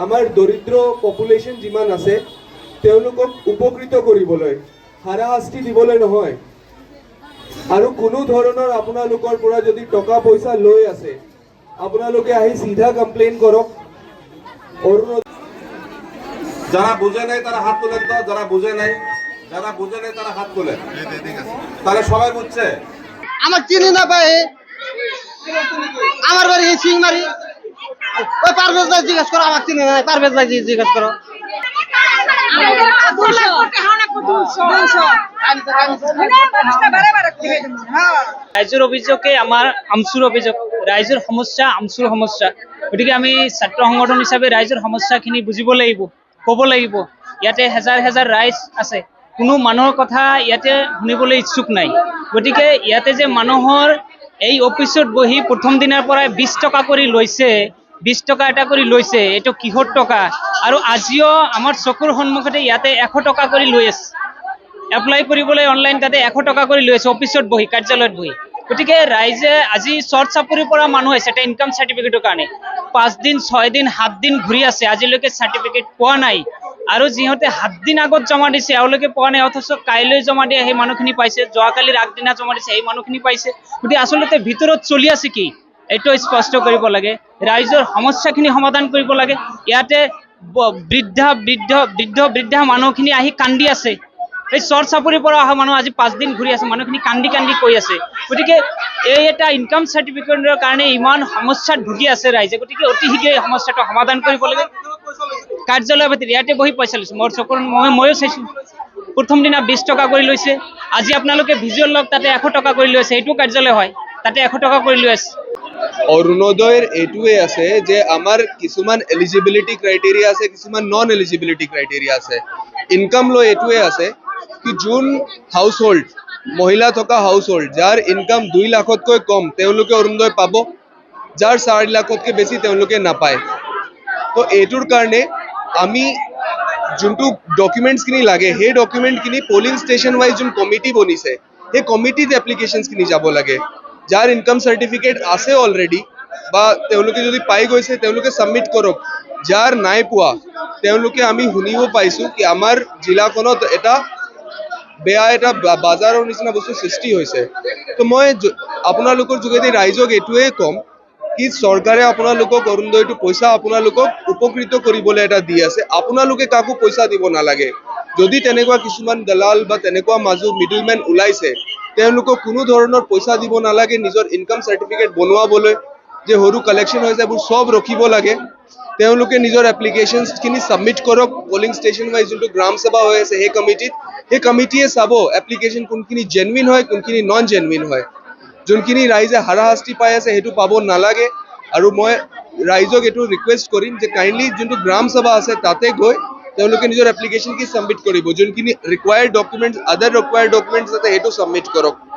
আমাৰ দৰিদ্ৰ পপুলেশ্যন যিমান আছে তেওঁলোকক উপকৃত কৰিবলৈ হাৰাশাস্তি দিবলৈ নহয় আৰু কোনো ধৰণৰ আপোনালোকৰ পৰা যদি টকা পইচা লৈ আছে আপোনালোকে আহি সিধা কমপ্লেইন কৰক যারা বুঝে নাই তারা হাত তোলেন তো, যারা বুঝে নাই তারা হাত তোলেন। তাহলে সবাই বুঝছে। আমার চিনি না ভাই, আমার বাড়ি সিংমারি, ওই পারভেজ ভাই জিজ্ঞেস করো, আমার চিনি না, পারভেজ ভাই জিজ্ঞেস করো। ৰাইজৰ অভিযোগে আমাৰ আমচুৰ অভিযোগ, ৰাইজৰ সমস্যা আমচুৰ সমস্যা। গতিকে আমি ছাত্ৰ সংগঠন হিচাপে ৰাইজৰ সমস্যাখিনি বুজিব লাগিব, ক'ব লাগিব। ইয়াতে হেজাৰ হেজাৰ ৰাইজ আছে, কোনো মানুহৰ কথা ইয়াতে শুনিবলৈ ইচ্ছুক নাই। গতিকে ইয়াতে যে মানুহৰ এই অফিচত বহি প্ৰথম দিনাৰ পৰাই 20 টকা কৰি লৈছে, 20 টকা এটা কৰি লৈছে, এইটো কিহৰ টকা? আৰু আজিও আমাৰ চকুৰ সন্মুখতে ইয়াতে 100 টকা কৰি লৈ আছে। এপ্লাই কৰিবলৈ অনলাইন তাতে 100 টকা কৰি লৈ আছে অফিচত বহি, কাৰ্যালয়ত বহি। গতিকে ৰাইজে আজি চৰ্ট চাপৰিৰ পৰা মানুহ আহিছে এটা ইনকাম চাৰ্টিফিকেটৰ কাৰণে। 5 দিন 6 দিন 7 দিন ঘূৰি আছে, আজিলৈকে চাৰ্টিফিকেট পোৱা নাই। আৰু যিহঁতে 7 দিন আগত জমা দিছে এওঁলোকে পোৱা নাই, অথচ কাইলৈ জমা দিয়ে সেই মানুহখিনি পাইছে, যোৱাকালিৰ আগদিনা জমা দিছে সেই মানুহখিনি পাইছে। গতিকে আচলতে ভিতৰত চলি আছে কি এইটো স্পষ্ট কৰিব লাগে, ৰাইজৰ সমস্যাখিনি সমাধান কৰিব লাগে। ইয়াতে বৃদ্ধা মানুহখিনি আহি কান্দি আছে, এই চৰ চাপৰিৰ পৰা অহা মানুহ আজি 5 দিন ঘূৰি আছে, মানুহখিনি কান্দি কান্দি কৈ আছে। গতিকে এই এটা ইনকাম চাৰ্টিফিকেটৰ কাৰণে ইমান সমস্যাত ভুগি আছে ৰাইজে, গতিকে অতি শীঘ্ৰে এই সমস্যাটো সমাধান কৰিব লাগে। কাৰ্যালয়ৰ ভিতৰত ইয়াতে বহি পইচা লৈছে, মোৰ চকুৰ ময়ো চাইছোঁ। প্ৰথম দিনা 20 টকা কৰি লৈছে, আজি আপোনালোকে ভিজুৱেল লওক তাতে 100 টকা কৰি লৈছে, এইটো কাৰ্যালয় হয়, তাতে 100 টকা কৰি লৈ আছে। অৰুণোদয়ৰ এইটোৱে আছে যে আমাৰ কিছুমান এলিজিবিলিটি ক্ৰাইটেৰিয়া আছে, কিছুমান নন এলিজিবিলিটি ক্ৰাইটেৰিয়া আছে। ইনকাম লৈ এইটোৱে আছে কি যোন হাউচ হোল্ড, মহিলা থকা হাউচ হোল্ড যাৰ ইনকাম 2 লাখতকৈ কম তেওঁলোকে অৰুণোদয় পাব, যাৰ 4 লাখতকৈ বেছি তেওঁলোকে নাপায়। তো এইটোৰ কাৰণে আমি যোনটো ডকুমেণ্টছখিনি লাগে সেই ডকুমেণ্টখিনি পলিং ষ্টেচন ৱাইজ যোন কমিটি বনিছে সেই কমিটিত এপ্লিকেশ্যনছখিনি যাব লাগে। যাৰ ইনকাম চাৰ্টিফিকেট আছে অলৰেডি বা তেওঁলোকে যদি পাই গৈছে তেওঁলোকে ছাবমিট কৰক, যাৰ নাই পোৱা তেওঁলোকে আমি শুনিব পাইছোঁ কি আমাৰ জিলাখনত এটা বেয়া এটা বাজাৰৰ নিচিনা বস্তু সৃষ্টি হৈছে। তো মই আপোনালোকৰ যোগেদি ৰাইজক এইটোৱে ক'ম কি চৰকাৰে আপোনালোকক অৰুণোদয়টো পইচা আপোনালোকক উপকৃত কৰিবলৈ এটা দি আছে, আপোনালোকে কাকো পইচা দিব নালাগে। যদি তেনেকুৱা কিছুমান দলাল বা তেনেকুৱা মিডলমেন ওলাইছে তেওঁলোকক কোনো ধৰণৰ পইচা দিব নালাগে। নিজৰ ইনকাম চাৰ্টিফিকেট বনোৱাবলৈ যে সৰু কালেকশ্যন হৈছে এইবোৰ চব ৰখিব লাগে। তেওঁলোকে নিজৰ এপ্লিকেশ্যনছখিনি ছাবমিট কৰক পলিং ষ্টেচন ৱাইজ যোনটো গ্ৰাম সভা হৈ আছে সেই কমিটিত, সেই কমিটিয়ে চাব এপ্লিকেশ্যন কোনখিনি জেনুইন হয় কোনখিনি নন জেনুইন হয়। যোনখিনি ৰাইজে হাৰাশাস্তি পাই আছে সেইটো পাব নালাগে। আৰু মই ৰাইজক এইটো ৰিকুৱেষ্ট কৰিম যে কাইণ্ডলি যোনটো গ্ৰাম সভা আছে তাতে গৈ তেওঁলোকে নিজৰ এপ্লিকেশ্যনখিনি ছাবমিট কৰিব, যোনখিনি ৰিকুৱায়াৰ্ড ডকুমেণ্টছ আদাৰ ৰিকুৱায়াৰ্ড ডকুমেণ্টছ আছে সেইটো ছাবমিট কৰক।